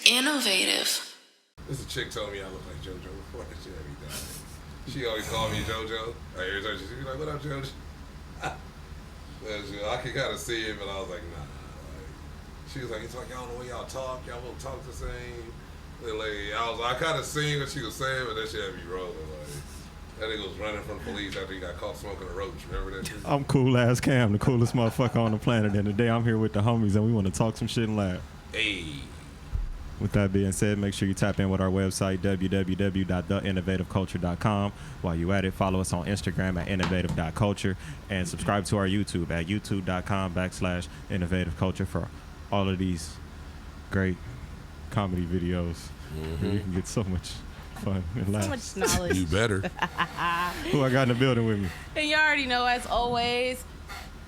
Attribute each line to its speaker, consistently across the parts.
Speaker 1: Innovative.
Speaker 2: This a chick told me I look like JoJo before that shit every time. She always called me JoJo. Every time she be like, "What up, JoJo?" I could kind of see it, but I was like, nah. Like, she was like, it's like y'all the way y'all talk. Y'all won't talk the same. Like, I kind of seen what she was saying, but that shit had me rolling. Like, that nigga was running from the police after he got caught smoking a roach. Remember that shit?
Speaker 3: I'm Coolazzcam, the coolest motherfucker on the planet. And today I'm here with the homies, and we want to talk some shit and laugh.
Speaker 2: Hey.
Speaker 3: With that being said, make sure you tap in with our website, www.theinnovativeculture.com. While you at it, follow us on Instagram at innovative.culture and subscribe to our YouTube at youtube.com/innovativeculture for all of these great comedy videos. Mm-hmm. You can get so much fun and laugh.
Speaker 4: So much knowledge.
Speaker 2: You better.
Speaker 3: Who I got in the building with me?
Speaker 4: And you already know, as always,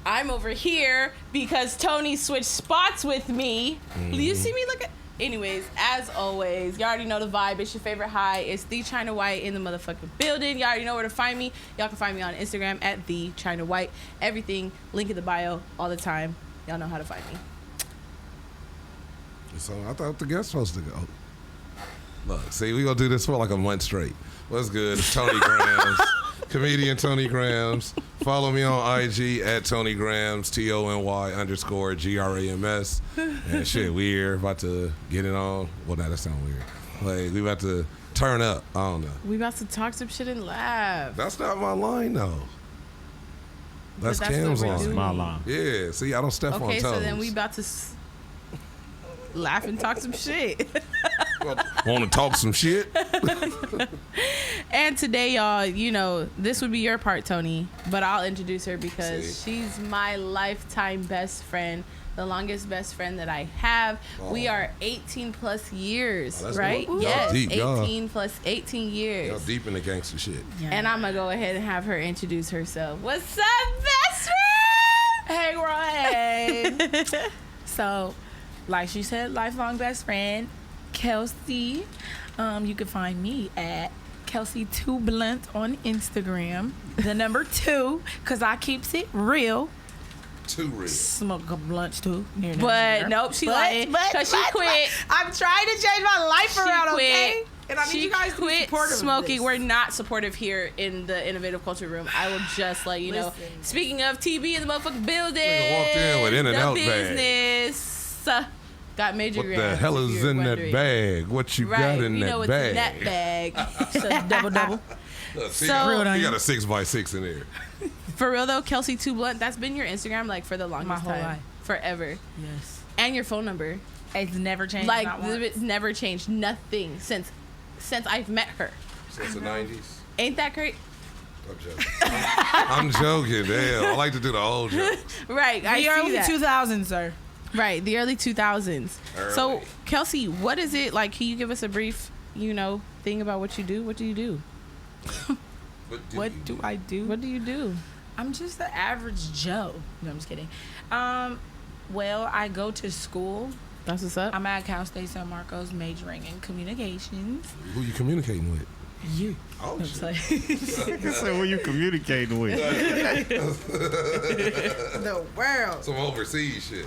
Speaker 4: I'm over here because Tony switched spots with me. Mm-hmm. You see me look at... Anyways, as always, you already know the vibe. It's your favorite high. It's The China White in the motherfucking building. You already know where to find me. Y'all can find me on Instagram at The China White. Everything, link in the bio all the time. Y'all know how to find me.
Speaker 2: So I thought the guest supposed to go. Look, see, we gonna do this for like a month straight. What's good? It's Tony Grams, comedian Tony Grams. Follow me on IG at Tony Grams, TONY_GRAMS. And shit, we here about to get it on. Well, that sound weird. Like, we about to turn up. I don't know.
Speaker 4: We about to talk some shit and laugh.
Speaker 2: That's not my line, though. That's Cam's line.
Speaker 3: That's my line.
Speaker 2: Yeah, see, I don't step on toes.
Speaker 4: Okay, so then we about to laugh and talk some shit.
Speaker 2: Want to talk some shit?
Speaker 4: And today, y'all, you know, this would be your part, Tony, but I'll introduce her because she's my lifetime best friend, the longest best friend that I have. Oh. We are 18 plus years, right?
Speaker 2: Good.
Speaker 4: Yes,
Speaker 2: deep,
Speaker 4: 18 plus 18 years.
Speaker 2: Y'all deep in the gangster shit.
Speaker 4: Yeah. And I'm going to go ahead and have her introduce herself. What's up, best friend?
Speaker 5: Hey, Ryan. So, like she said, lifelong best friend, Kelsey. You can find me at Kelsey2Blunt on Instagram. The number 2, because I keeps it real.
Speaker 2: Too real.
Speaker 5: Smoke a blunt too.
Speaker 4: But nope, she lying because she quit.
Speaker 5: I'm trying to change my life around,
Speaker 4: quit.
Speaker 5: okay? And I need you guys to be supportive
Speaker 4: smoking.
Speaker 5: of this.
Speaker 4: We're not supportive here in the Innovative Culture Room. I will just let you know. Speaking of TB in the motherfucking building,
Speaker 2: walked in with In-N-Out
Speaker 4: business. Got major
Speaker 2: What
Speaker 4: grams.
Speaker 2: the hell is in that bag? What you got in that
Speaker 4: what's
Speaker 2: bag?
Speaker 4: In that bag.
Speaker 5: So double.
Speaker 2: So
Speaker 5: you
Speaker 2: got a 6x6 in there.
Speaker 4: For real though, Kelsey2Blunt, that's been your Instagram like for the longest
Speaker 5: My whole
Speaker 4: time.
Speaker 5: life.
Speaker 4: Forever.
Speaker 5: Yes.
Speaker 4: And your phone number.
Speaker 5: It's never changed.
Speaker 4: Like it's never changed. Nothing since I've met her.
Speaker 2: Since the 90s.
Speaker 4: Ain't that great?
Speaker 2: I'm joking. I'm joking. Damn. I like to do the old jokes.
Speaker 4: Right.
Speaker 5: The early 2000s, sir.
Speaker 4: Right. The early 2000s.
Speaker 2: Early.
Speaker 4: So, Kelsey, what is it like? Can you give us a brief, thing about what you do? What do you do?
Speaker 5: What do I do?
Speaker 4: What do you do?
Speaker 5: I'm just the average Joe. No, I'm just kidding. Well, I go to school.
Speaker 4: That's what's up.
Speaker 5: I'm at Cal State San Marcos, majoring in communications.
Speaker 2: Who you communicating with?
Speaker 5: You.
Speaker 2: Oh, shit.
Speaker 3: So who you communicating with?
Speaker 5: The world.
Speaker 2: Some overseas shit.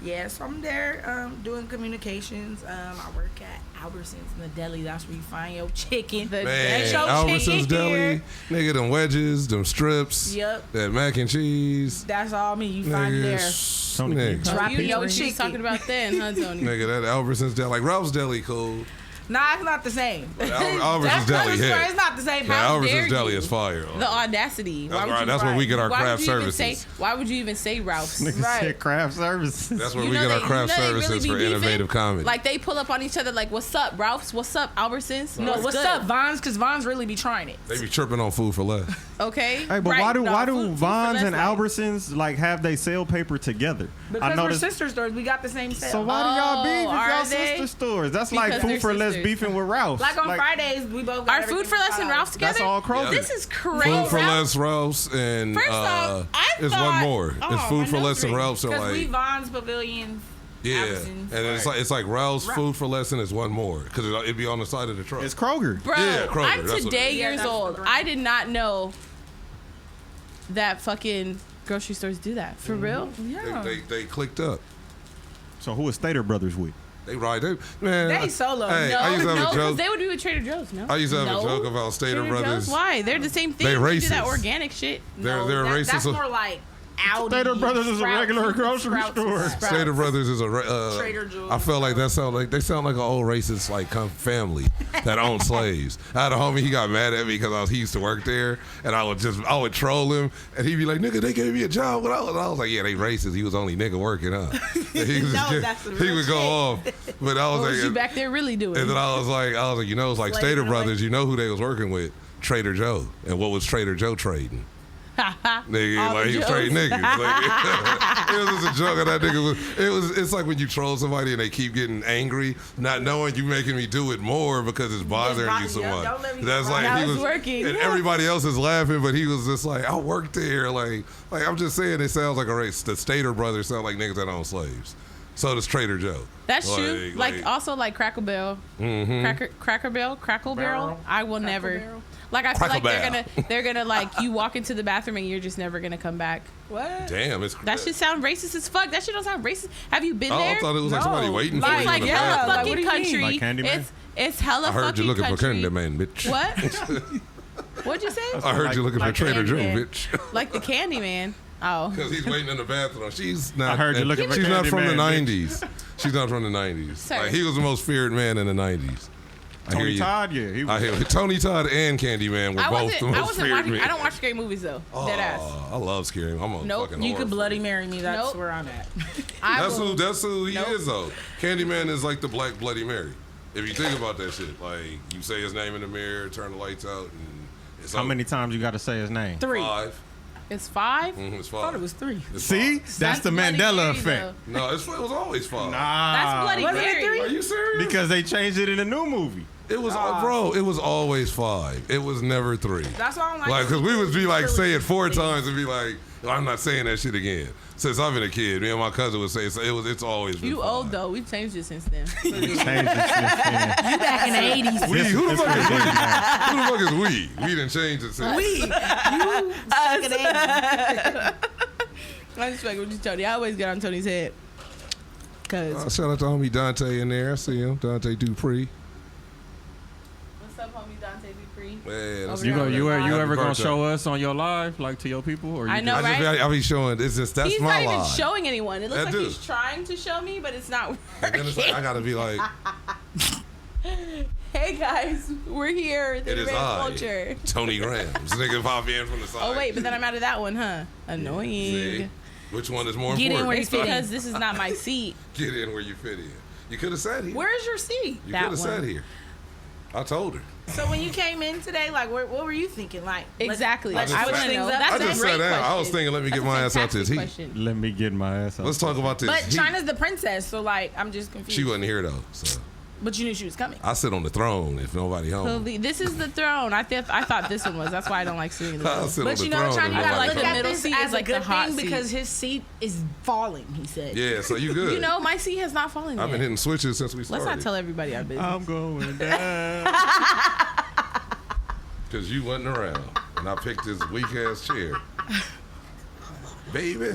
Speaker 5: Yeah, so I'm there doing communications. I work at Albertsons in the deli. That's where you find your chicken.
Speaker 2: Man, Albertsons Deli. Nigga, them wedges, them strips.
Speaker 5: Yep.
Speaker 2: That mac and cheese.
Speaker 5: That's all me. You find it there.
Speaker 2: Nigga.
Speaker 4: You know what she's talking about then, huh, Tony?
Speaker 2: Nigga, that Albertsons Deli. Like, Ralph's Deli cool.
Speaker 5: Nah, it's not the same.
Speaker 2: Albertsons Deli, yeah.
Speaker 5: It's not the same.
Speaker 2: Yeah, Albertsons Deli is fire.
Speaker 4: The audacity.
Speaker 2: That's where we get our craft services.
Speaker 4: Why would you even say Ralph's?
Speaker 3: Nigga said craft services.
Speaker 2: That's where we get our craft services for innovative comedy.
Speaker 4: Like, they pull up on each other like, what's up, Ralph's? What's up, Albertsons?
Speaker 5: No, what's up, Vons? Because Vons really be trying it.
Speaker 2: They be tripping on food for less.
Speaker 4: Okay.
Speaker 3: Hey, but why do Vons and Albertsons like have they sale paper together?
Speaker 5: Because we're sister stores. We got the same sale.
Speaker 3: So why do y'all beef if y'all sister stores? That's like Food for Less beefing with Ralph's.
Speaker 5: Like on Fridays, we both got
Speaker 4: our Food for Less and Ralph's together.
Speaker 3: That's all Kroger.
Speaker 4: This is crazy.
Speaker 2: Food for Less, Ralph's, and
Speaker 4: first off,
Speaker 2: there's one more. It's Food for Less and Ralph's are
Speaker 5: because
Speaker 2: like
Speaker 5: we Vons Pavilion.
Speaker 2: Yeah,
Speaker 5: Albertsons.
Speaker 2: and it's like Ralph's Food for Less and it's one more because it'd be on the side of the truck.
Speaker 3: It's Kroger.
Speaker 4: Bro,
Speaker 2: yeah, Kroger.
Speaker 4: I'm today years old. I did not know that fucking grocery stores do that. For real?
Speaker 5: Yeah.
Speaker 2: They clicked up.
Speaker 3: So who is Stater Brothers with?
Speaker 2: They ride. Man.
Speaker 5: They solo.
Speaker 2: Hey,
Speaker 4: No,
Speaker 2: I used to have
Speaker 4: no,
Speaker 2: a
Speaker 4: because
Speaker 2: joke.
Speaker 4: they would do with Trader Joe's. No,
Speaker 2: I used to have
Speaker 4: No.
Speaker 2: a joke about Stater
Speaker 4: Trader
Speaker 2: Brothers.
Speaker 4: Joe's? Why? They're the same thing.
Speaker 2: They
Speaker 4: do that
Speaker 2: racist.
Speaker 4: organic shit.
Speaker 2: They're
Speaker 5: That's
Speaker 2: racist.
Speaker 5: more like Audi.
Speaker 3: Stater Brothers is a
Speaker 5: Sprouts.
Speaker 3: regular grocery
Speaker 5: Sprouts.
Speaker 3: store.
Speaker 2: Stater Brothers is a
Speaker 5: Trader Joe's.
Speaker 2: I felt like they sound like an old racist like family that owned slaves. I had a homie, he got mad at me because he used to work there, and I would troll him, and he'd be like, "Nigga, they gave me a job," and I was like, "Yeah, they racist. He was only nigga working, huh?" And he was
Speaker 5: that's the
Speaker 2: he
Speaker 5: real
Speaker 2: would go off, but I was
Speaker 4: What was you
Speaker 2: like,
Speaker 4: back there really doing?
Speaker 2: and then I was like, you know, it's like
Speaker 5: Slaving
Speaker 2: Stater
Speaker 5: away.
Speaker 2: Brothers. You know who they was working with? Trader Joe. And what was Trader Joe trading? Nigga,
Speaker 4: All
Speaker 2: like
Speaker 4: the
Speaker 2: he was
Speaker 4: jokes.
Speaker 2: trading niggas. Like, it was just a joke, and that nigga it's like when you troll somebody and they keep getting angry, not knowing you making me do it more because it's bothering you so
Speaker 5: yeah,
Speaker 2: much.
Speaker 5: don't let me
Speaker 2: That's
Speaker 5: get
Speaker 2: like
Speaker 4: Now
Speaker 2: he
Speaker 4: it's
Speaker 2: was
Speaker 4: working.
Speaker 2: and everybody else is laughing, but he was just like, I worked there. Like I'm just saying, it sounds like a race. The Stater Brothers sound like niggas that own slaves. So does Trader Joe.
Speaker 4: That's true. Like also like Crackle Barrel, Cracker Barrel, Crackle Barrel. I will never.
Speaker 5: Barrel.
Speaker 4: Like I feel
Speaker 2: Crackle
Speaker 4: like they're gonna like you walk into the bathroom and you're just never gonna come back.
Speaker 5: What?
Speaker 2: Damn, it's
Speaker 4: That should sound racist as fuck. That shit don't sound racist. Have you been
Speaker 2: Oh,
Speaker 4: there?
Speaker 2: I thought it was like somebody
Speaker 5: No.
Speaker 2: waiting
Speaker 4: It's
Speaker 2: for you
Speaker 4: like
Speaker 2: in the
Speaker 4: hella
Speaker 2: bathroom.
Speaker 5: Like,
Speaker 4: fucking
Speaker 5: what do you mean?
Speaker 4: country.
Speaker 3: Like Candyman?
Speaker 4: It's hella
Speaker 2: I heard
Speaker 4: fucking
Speaker 2: you looking for
Speaker 4: country.
Speaker 2: Candyman, bitch.
Speaker 4: What? What'd you say?
Speaker 2: I heard you looking for
Speaker 5: like
Speaker 2: Trader Joe,
Speaker 5: Candyman.
Speaker 2: bitch.
Speaker 4: Like the Candyman. Oh.
Speaker 2: Because he's waiting in the bathroom. She's not.
Speaker 3: I heard you looking for
Speaker 2: She's not from the
Speaker 3: Candyman, bitch.
Speaker 2: '90s. She's not from the '90s.
Speaker 4: Sir.
Speaker 2: Like, he was the most feared man in the '90s. I hear
Speaker 3: Tony
Speaker 2: you.
Speaker 3: Todd, yeah. He
Speaker 2: I
Speaker 3: was,
Speaker 2: hear you. Tony Todd and Candyman were both the most feared
Speaker 4: watching.
Speaker 2: men.
Speaker 4: I don't watch scary movies though. Dead ass.
Speaker 2: I love scary. I'm a
Speaker 4: Nope.
Speaker 2: fucking
Speaker 5: You
Speaker 2: horror
Speaker 5: could Bloody
Speaker 2: freak.
Speaker 5: Mary me. That's
Speaker 4: Nope.
Speaker 5: where I'm at.
Speaker 2: That's who he
Speaker 4: Nope.
Speaker 2: is though. Candyman is like the Black Bloody Mary. If you think about that shit, like you say his name in the mirror, turn the lights out, and it's
Speaker 3: how
Speaker 2: over.
Speaker 3: many times you got to say his name?
Speaker 5: 3.
Speaker 2: 5.
Speaker 4: It's 5.
Speaker 2: It's
Speaker 5: I
Speaker 2: 5.
Speaker 5: thought it was 3.
Speaker 2: It's
Speaker 3: See?
Speaker 2: 5.
Speaker 3: That's the
Speaker 4: Bloody
Speaker 3: Mandela
Speaker 4: Mary,
Speaker 3: effect.
Speaker 4: though.
Speaker 2: No, it was always 5.
Speaker 3: Nah.
Speaker 4: That's Bloody
Speaker 5: Was it
Speaker 4: Mary.
Speaker 5: 3?
Speaker 2: Are you serious?
Speaker 3: Because they changed it in the new movie.
Speaker 2: It was, bro. It was always 5. It was never 3.
Speaker 5: That's why I'm
Speaker 2: Like, cause we would be like,
Speaker 5: Really
Speaker 2: say it 4
Speaker 5: things.
Speaker 2: times and be like, I'm not saying that shit again. Since I've been a kid, me and my cousin would say it's always been
Speaker 4: You
Speaker 2: 5.
Speaker 4: old though. We've changed it since then.
Speaker 3: Changed it since then.
Speaker 5: You back in the 80s.
Speaker 2: We, who the
Speaker 3: It's
Speaker 2: fuck is we?
Speaker 3: ridiculous, man.
Speaker 2: Who the fuck is we? We didn't change it since.
Speaker 4: I just fucking with you, Tony. I always get on Tony's head. Cause
Speaker 2: Shout out to homie Dante in there. I see him, Dante Dupree.
Speaker 4: what's up, homie Dante Dupree?
Speaker 2: Man, that's
Speaker 3: You
Speaker 4: Happy
Speaker 3: ever gonna
Speaker 2: birthday.
Speaker 3: show us on your live, like to your people? Or you
Speaker 4: I know,
Speaker 3: just-
Speaker 4: right?
Speaker 2: I be showing. It's just that's
Speaker 4: He's
Speaker 2: my
Speaker 4: not even
Speaker 2: live.
Speaker 4: showing anyone. It looks
Speaker 2: I
Speaker 4: like
Speaker 2: do.
Speaker 4: he's trying to show me, but it's not
Speaker 2: And then it's
Speaker 4: working.
Speaker 2: like, I gotta be like,
Speaker 4: Hey guys, we're here. The
Speaker 2: it is
Speaker 4: Advanced
Speaker 2: I,
Speaker 4: Culture.
Speaker 2: Tony Grams. Nigga pop in from the side.
Speaker 4: Oh wait, but then I'm out of that one, huh? Annoying.
Speaker 2: See? Which one is more
Speaker 5: Get in
Speaker 2: important?
Speaker 5: where you
Speaker 4: It's
Speaker 5: fit in.
Speaker 4: because this is not my seat.
Speaker 2: Get in where you fit in. You could have sat here.
Speaker 5: Where's your seat?
Speaker 2: You
Speaker 4: that
Speaker 2: could have sat
Speaker 4: one.
Speaker 2: here. I told her.
Speaker 5: So when you came in today, like, what were you thinking? Like,
Speaker 4: Exactly.
Speaker 2: I just
Speaker 4: I
Speaker 2: sat-
Speaker 4: want to know.
Speaker 5: I
Speaker 4: That's
Speaker 2: I
Speaker 4: a
Speaker 2: just
Speaker 4: great
Speaker 2: sat down. I
Speaker 4: question.
Speaker 2: was thinking, let me
Speaker 4: That's
Speaker 2: get
Speaker 4: a
Speaker 2: my ass out
Speaker 4: fantastic
Speaker 2: this heat.
Speaker 4: question.
Speaker 3: Let me get my ass out.
Speaker 2: Let's talk about this.
Speaker 5: But
Speaker 2: heat.
Speaker 5: China's the princess, so like, I'm just confused.
Speaker 2: She wasn't here though, so
Speaker 5: But you knew she was coming.
Speaker 2: I sit on the throne if nobody home.
Speaker 4: This is the throne. I thought this one was. That's why I don't like sitting in the
Speaker 2: I
Speaker 4: throne.
Speaker 2: sit on
Speaker 5: But
Speaker 2: the
Speaker 5: you know,
Speaker 2: throne.
Speaker 5: China,
Speaker 2: if
Speaker 5: you gotta
Speaker 2: nobody
Speaker 5: look
Speaker 4: the
Speaker 2: home.
Speaker 5: at
Speaker 4: middle
Speaker 5: this
Speaker 4: seat
Speaker 5: as
Speaker 4: is
Speaker 5: a
Speaker 4: like the
Speaker 5: good
Speaker 4: hot
Speaker 5: thing
Speaker 4: seat.
Speaker 5: because his seat is falling. He said.
Speaker 2: Yeah, so you good.
Speaker 4: You know, my seat has not fallen yet.
Speaker 2: I've been hitting switches since we
Speaker 4: Let's
Speaker 2: started.
Speaker 4: not tell everybody our business.
Speaker 3: I'm going down.
Speaker 2: Because you wasn't around. And I picked this weak ass chair. Baby.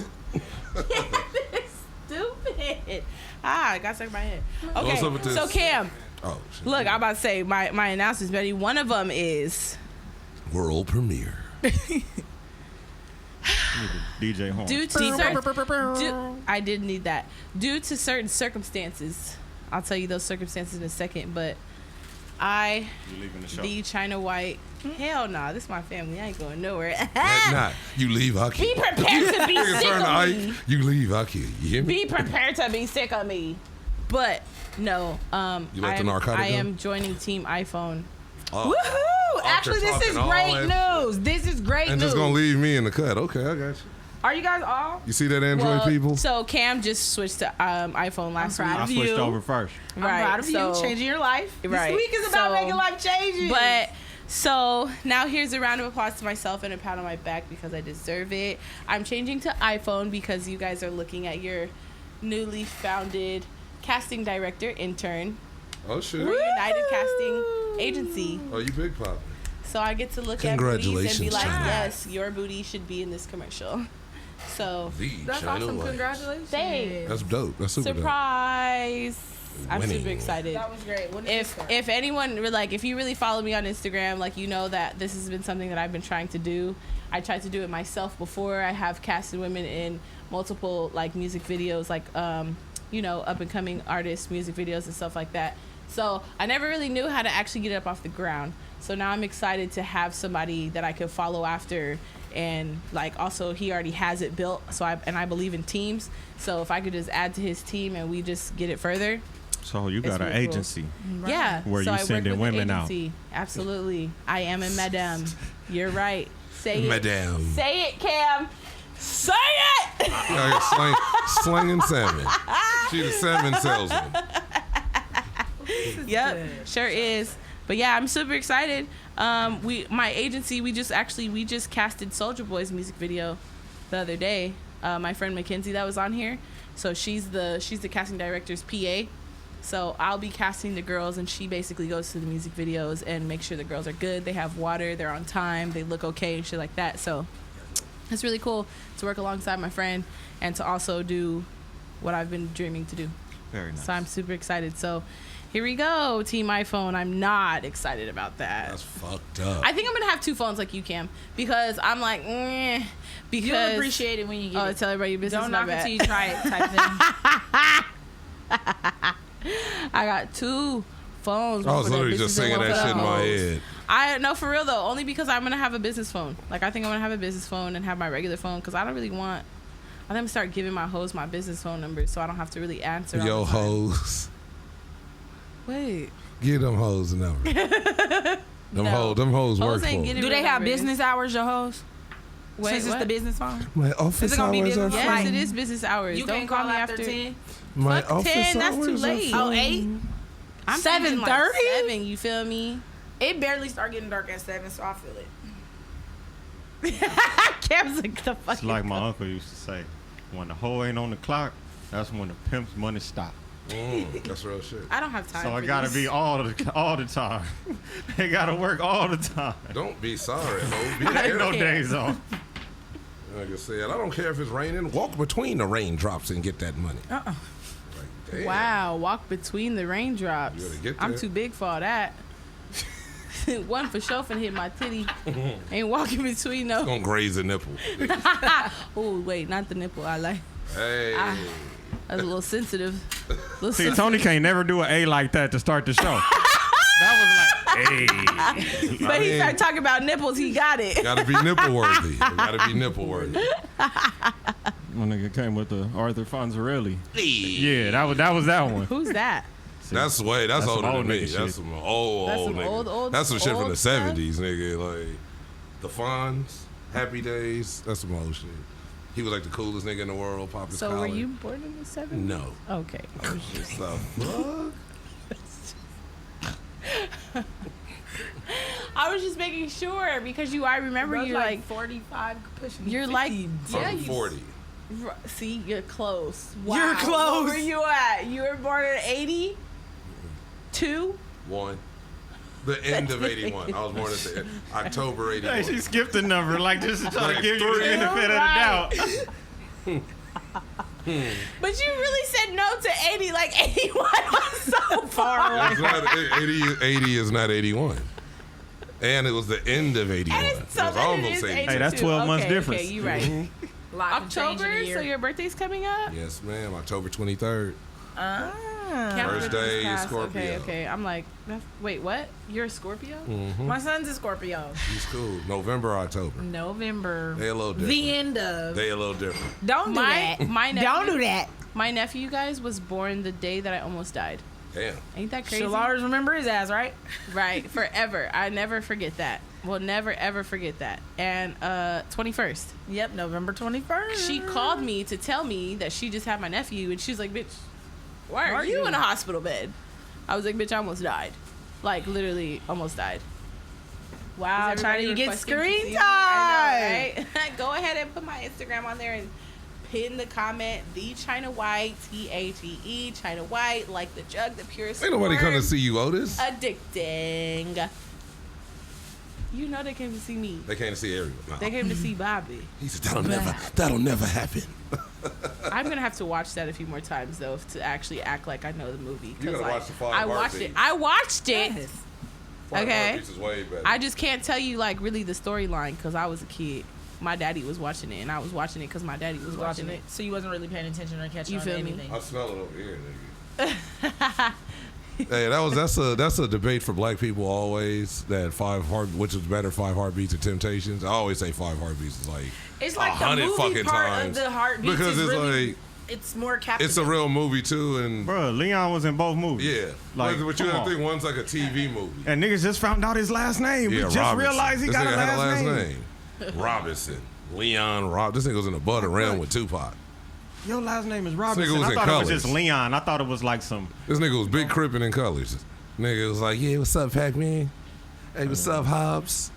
Speaker 4: Stupid. I got stuck in my head.
Speaker 2: What's up with
Speaker 4: Okay,
Speaker 2: this?
Speaker 4: so Cam,
Speaker 2: Oh, shit.
Speaker 4: look, I'm about to say my announcements, Betty. One of them is
Speaker 2: World premiere.
Speaker 3: DJ Horn.
Speaker 4: due to I did need that. Due to certain circumstances, I'll tell you those circumstances in a second. But I,
Speaker 3: You leaving the show?
Speaker 4: the China White, hell nah, this is my family. I ain't going nowhere.
Speaker 2: At not. You leave, I'll kill
Speaker 4: Be
Speaker 2: you.
Speaker 4: prepared to be
Speaker 2: Nigga
Speaker 4: sick
Speaker 2: turn the
Speaker 4: of
Speaker 2: ike.
Speaker 4: me.
Speaker 2: You leave, I'll kill you. You hear me?
Speaker 4: Be prepared to be sick of me. But no,
Speaker 2: You like the narcotic
Speaker 4: I
Speaker 2: gun?
Speaker 4: am joining Team iPhone.
Speaker 2: Oh.
Speaker 5: Woohoo! Actually, this is
Speaker 2: talking all
Speaker 5: great
Speaker 2: that
Speaker 5: news. This is great
Speaker 2: And
Speaker 5: news.
Speaker 2: just gonna leave me in the cut. Okay, I got you.
Speaker 5: Are you guys all?
Speaker 2: You see that Android people?
Speaker 4: So Cam just switched to iPhone last
Speaker 5: I'm
Speaker 4: week.
Speaker 5: proud
Speaker 3: I
Speaker 5: of
Speaker 3: switched
Speaker 5: you.
Speaker 3: over first.
Speaker 5: I'm proud of
Speaker 4: so,
Speaker 5: you, changing your life.
Speaker 4: Right.
Speaker 5: This week is about
Speaker 4: So-
Speaker 5: making life changes.
Speaker 4: But so now here's a round of applause to myself and a pat on my back because I deserve it. I'm changing to iPhone because you guys are looking at your newly founded casting director intern
Speaker 2: Oh shit.
Speaker 4: for United Casting Agency.
Speaker 2: Oh, you big poppin'.
Speaker 4: So I get to look at booties and be
Speaker 2: Congratulations,
Speaker 4: like,
Speaker 2: China.
Speaker 4: yes, your booty should be in this commercial. So
Speaker 2: The
Speaker 5: that's
Speaker 2: China
Speaker 5: awesome.
Speaker 2: White.
Speaker 5: Congratulations.
Speaker 4: Thanks.
Speaker 2: That's dope. That's super dope.
Speaker 4: surprise. I'm
Speaker 2: Winning.
Speaker 4: super excited.
Speaker 5: That was great. When did this start?
Speaker 4: If anyone like, if you really follow me on Instagram, like, you know that this has been something that I've been trying to do. I tried to do it myself before. I have casted women in multiple like music videos, like you know, up and coming artists music videos and stuff like that. So I never really knew how to actually get it up off the ground. So now I'm excited to have somebody that I could follow after, and like also he already has it built. So I believe in teams. So if I could just add to his team and we just get it further.
Speaker 3: So you got
Speaker 4: It's
Speaker 3: an
Speaker 4: really cool.
Speaker 3: agency.
Speaker 4: Yeah.
Speaker 3: Where
Speaker 4: so
Speaker 3: you
Speaker 4: I work
Speaker 3: sending
Speaker 4: with
Speaker 3: women
Speaker 4: an
Speaker 3: out.
Speaker 4: agency. Absolutely. I am a madam. You're right. Say it.
Speaker 2: Madam.
Speaker 4: Say it, Cam. Say it.
Speaker 2: Slinging salmon. She's a salmon salesman.
Speaker 4: Yep, sure is. But yeah, I'm super excited. My agency, we just casted Soulja Boy's music video the other day. My friend Mackenzie that was on here, so she's the casting director's PA. So I'll be casting the girls, and she basically goes to the music videos and makes sure the girls are good. They have water, they're on time, they look okay, and shit like that. So it's really cool to work alongside my friend and to also do what I've been dreaming to do.
Speaker 3: Very nice.
Speaker 4: So I'm super excited. So here we go, Team iPhone. I'm not excited about that.
Speaker 2: That's fucked up.
Speaker 4: I think I'm gonna have two phones like you, Cam, because I'm like, because
Speaker 5: You'll appreciate it when you get it.
Speaker 4: tell everybody your business.
Speaker 5: Don't
Speaker 4: my
Speaker 5: knock it
Speaker 4: bad.
Speaker 5: till you try it type thing.
Speaker 4: I got two phones.
Speaker 2: I was
Speaker 4: one for
Speaker 2: literally
Speaker 4: the
Speaker 2: just
Speaker 4: business and
Speaker 2: singing
Speaker 4: one
Speaker 2: that
Speaker 4: for
Speaker 2: shit
Speaker 4: the
Speaker 2: in my
Speaker 4: hoes.
Speaker 2: head.
Speaker 4: I no, for real though. Only because I'm gonna have a business phone. Like I think I'm gonna have a business phone and have my regular phone because I don't really want. I think I'm gonna start giving my hoes my business phone number so I don't have to really answer. all
Speaker 2: Yo,
Speaker 4: the time.
Speaker 2: hoes.
Speaker 4: Wait.
Speaker 2: Give them hoes a number. Them hoes work
Speaker 4: Hoes
Speaker 2: for
Speaker 4: ain't
Speaker 2: them.
Speaker 4: getting
Speaker 5: Do
Speaker 4: real
Speaker 5: they have
Speaker 4: numbers.
Speaker 5: business hours, your hoes?
Speaker 4: Wait,
Speaker 5: Since it's
Speaker 4: what?
Speaker 5: the business phone?
Speaker 2: My office
Speaker 5: Is it gonna be
Speaker 2: hours are
Speaker 5: business?
Speaker 4: Yes,
Speaker 2: free.
Speaker 4: it is business hours.
Speaker 5: You
Speaker 4: Don't
Speaker 5: can't
Speaker 4: call
Speaker 5: call
Speaker 4: me
Speaker 5: after
Speaker 4: after
Speaker 5: 10?
Speaker 2: My
Speaker 4: Fuck
Speaker 2: office
Speaker 4: 10, that's too
Speaker 2: hours are
Speaker 4: late.
Speaker 2: free.
Speaker 5: Oh, 8?
Speaker 4: I'm thinking like
Speaker 5: 7:30?
Speaker 4: 7, you feel me?
Speaker 5: It barely start getting dark at 7, so I feel it.
Speaker 4: Cam's like the fuck.
Speaker 3: It's like my uncle used to say, when the hoe ain't on the clock, that's when the pimp's money stop.
Speaker 2: That's real shit.
Speaker 4: I don't have time.
Speaker 3: So
Speaker 4: for
Speaker 3: it gotta
Speaker 4: this.
Speaker 3: be all the time. They gotta work all the time.
Speaker 2: Don't be sorry, ho. Be
Speaker 3: Ain't
Speaker 2: careful.
Speaker 3: no days off.
Speaker 2: Like I said, I don't care if it's raining. Walk between the raindrops and get that money. Like, damn.
Speaker 4: Wow, walk between the raindrops.
Speaker 2: You gotta get
Speaker 4: I'm
Speaker 2: there.
Speaker 4: too big for all that. One for sure finna hit my titty. Ain't walking between no.
Speaker 2: Gonna graze a nipple.
Speaker 4: Oh wait, not the nipple. I like.
Speaker 2: Hey.
Speaker 4: That's a little sensitive.
Speaker 3: See, Tony can't never do an A like that to start the show. That was like, hey.
Speaker 4: But he started talking about nipples. He got it.
Speaker 2: Gotta be nipple worthy. Gotta be nipple worthy.
Speaker 3: My nigga came with the Arthur Fonzarelli. Yeah, that was that one.
Speaker 4: Who's that?
Speaker 3: See,
Speaker 2: That's older
Speaker 3: some
Speaker 2: than
Speaker 3: old
Speaker 2: me.
Speaker 3: nigga shit.
Speaker 2: That's some old
Speaker 4: That's some
Speaker 2: nigga.
Speaker 4: old
Speaker 2: That's some shit from the
Speaker 4: old stuff?
Speaker 2: 70s, nigga. Like the Fonz, Happy Days. That's some old shit. He was like the coolest nigga in the world. Pop his
Speaker 4: So
Speaker 2: collar.
Speaker 4: were you born in the 70s?
Speaker 2: No.
Speaker 4: Okay.
Speaker 2: So,
Speaker 4: I was just making sure because I remember you're like
Speaker 5: 45 pushing.
Speaker 4: you're like
Speaker 5: 50.
Speaker 4: yeah,
Speaker 2: I'm
Speaker 4: you
Speaker 2: 40.
Speaker 4: See, you're close. Wow.
Speaker 5: You're close.
Speaker 4: What were you at? You were born in 82?
Speaker 2: One. The end of 81. I was born at the end. October 81.
Speaker 3: Hey, she skipped the number like just to try
Speaker 2: Like
Speaker 3: to give you the
Speaker 2: 3.
Speaker 3: benefit of the
Speaker 4: Right.
Speaker 3: doubt.
Speaker 4: But you really said no to 80, like 81 was so far away.
Speaker 2: It's not 80 is not 81. And it was the end of 81.
Speaker 4: And
Speaker 2: It
Speaker 4: it's so
Speaker 2: was
Speaker 4: that it
Speaker 2: almost
Speaker 4: is
Speaker 2: 82.
Speaker 3: Hey, that's 12 months difference.
Speaker 4: Okay, you're right.
Speaker 5: Lot can change in a
Speaker 4: October,
Speaker 5: year.
Speaker 4: so your birthday's coming up?
Speaker 2: Yes, ma'am. October 23rd.
Speaker 4: Can't
Speaker 2: First
Speaker 4: remember
Speaker 2: day,
Speaker 4: this past.
Speaker 2: Scorpio.
Speaker 4: Okay. I'm like, wait, what? You're a Scorpio?
Speaker 5: My son's a Scorpio.
Speaker 2: He's cool. November, October.
Speaker 5: November.
Speaker 2: They a little different.
Speaker 5: The end of.
Speaker 2: They a little different.
Speaker 5: Don't do
Speaker 4: My
Speaker 5: that.
Speaker 4: nephew,
Speaker 5: Don't do that.
Speaker 4: My nephew, guys, was born the day that I almost died.
Speaker 2: Damn.
Speaker 4: Ain't that crazy?
Speaker 5: She'll always remember his ass, right?
Speaker 4: Right, forever. I never forget that. We'll never ever forget that. And 21st,
Speaker 5: Yep, November 21st.
Speaker 4: she called me to tell me that she just had my nephew, and she's like, "Bitch, why are you in a hospital bed?" I was like, "Bitch, I almost died. Like literally, almost died."
Speaker 5: Wow,
Speaker 4: Is
Speaker 5: trying to
Speaker 4: everybody
Speaker 5: get
Speaker 4: requesting to
Speaker 5: screen
Speaker 4: see me?
Speaker 5: time.
Speaker 4: I know, right? Go ahead and put my Instagram on there and pin the comment, the China White, THEE, China White, like the jug, the pure.
Speaker 2: Ain't nobody come to see you, Otis.
Speaker 4: Addicting. You know they came to see me.
Speaker 2: They came to see everyone. No.
Speaker 4: They came to see Bobby.
Speaker 2: He said, that'll never happen.
Speaker 4: I'm gonna have to watch that a few more times though to actually act like I know the movie.
Speaker 2: You gotta
Speaker 4: like,
Speaker 2: watch the Five
Speaker 4: I watched
Speaker 2: Heartbeats.
Speaker 4: it. I watched it.
Speaker 5: Yes.
Speaker 2: Five
Speaker 4: Okay.
Speaker 2: Heartbeats is way better.
Speaker 4: I just can't tell you like really the storyline because I was a kid. My daddy was watching it, and I was watching it because my daddy was watching it.
Speaker 5: So you wasn't really paying attention or catching
Speaker 4: You
Speaker 5: on
Speaker 4: feel
Speaker 5: to
Speaker 4: me?
Speaker 5: anything.
Speaker 2: I smell it over here, nigga. Hey, that's a debate for black people always. That which is better, Five Heartbeats or Temptations? I always say Five Heartbeats is like
Speaker 5: It's like the
Speaker 2: 100
Speaker 5: movie
Speaker 2: fucking
Speaker 5: part
Speaker 2: times
Speaker 5: of the heartbeats
Speaker 2: because
Speaker 5: is
Speaker 2: it's
Speaker 5: really,
Speaker 2: like
Speaker 5: it's more captivating.
Speaker 2: it's a real movie too, and
Speaker 3: Bro, Leon was in both movies.
Speaker 2: yeah.
Speaker 3: Like,
Speaker 2: but you
Speaker 3: come
Speaker 2: have to
Speaker 3: on.
Speaker 2: think one's like a TV movie.
Speaker 3: And niggas just found out his last name.
Speaker 2: Yeah,
Speaker 3: we just
Speaker 2: Robinson.
Speaker 3: realized he
Speaker 2: This
Speaker 3: got
Speaker 2: nigga
Speaker 3: a
Speaker 2: had
Speaker 3: last,
Speaker 2: a
Speaker 3: name.
Speaker 2: Robinson. Leon Rob. This nigga was in the butter realm with Tupac.
Speaker 3: Your last name is
Speaker 2: nigga
Speaker 3: Robinson.
Speaker 2: was
Speaker 3: I
Speaker 2: in
Speaker 3: thought it was
Speaker 2: Colors.
Speaker 3: just Leon. I thought it was like some.
Speaker 2: This nigga was big crippin' in Colors. Nigga was like, yeah, what's up, Pac-Man? Hey, what's up, Hobbs?